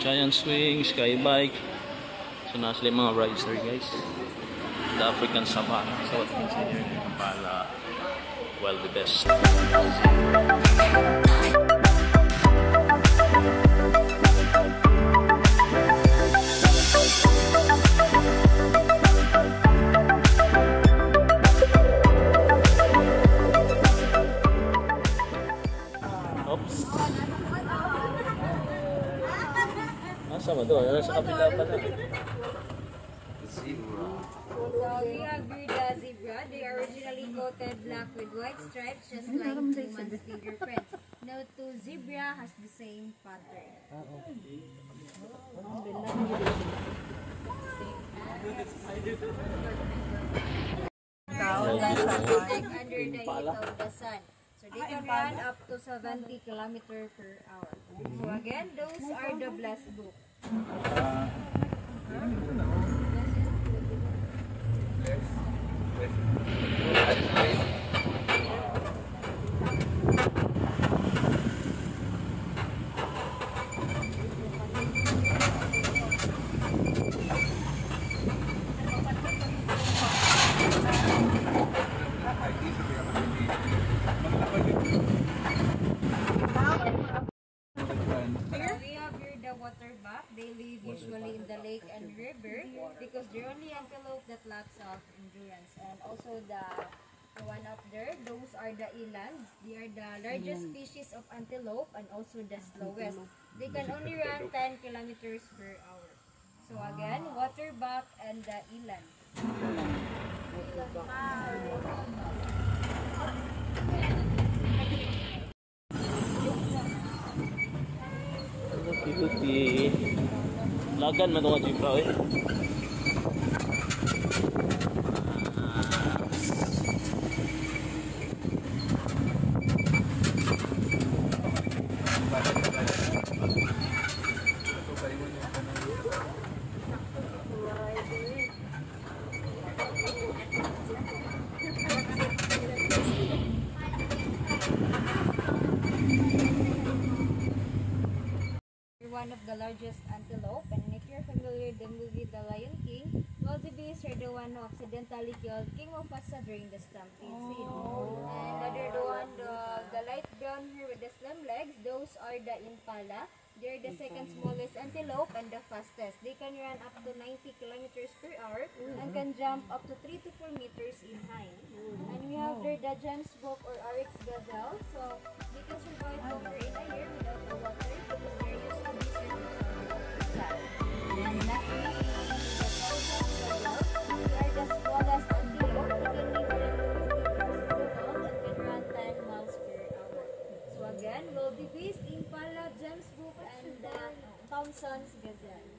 Giant swing, sky bike. So nasa yung mga rides there guys. The African Savannah. So what you can see here in Kampala. Well, the best. Oops. Nasa mo doon? Nasa kabila pala. Zebra. So we have Birda zebra. They are originally coated black with white stripes, just like human fingerprints. Now, to zebra has the same pattern. Like under the heat of the sun. So they can run up to 70 kilometers per hour. So again, those are the blessed book. Waterbuck. They live usually in the lake and river because they're only antelope that lacks self-endurance. And also the one up there, those are the elands. They are the largest species of antelope and also the slowest. They can only run 10 kilometers per hour. So again, waterbuck and the eland. Ikuti lagan man mga zebra eh. One of the largest antelope, and if you're familiar with the movie The Lion King, wildebeest are the one who accidentally killed King Mufasa during the stampede scene. And other the one, the light brown here with the slim legs, those are the impala. They're the second smallest antelope and the fastest. They can run up to 90 kilometers per hour and can jump up to 3 to 4 meters in height. And we have there the gemsbok or oryx gazelle, so they can survive over in a year without the water because they're used to be surrounded. And lastly, the thousand gazelle. They are the smallest antelope. They can live in 50 meters long and can run 10 miles per hour. So again, wildebeest, impala, gemsbok, and the Thompson's gazelle.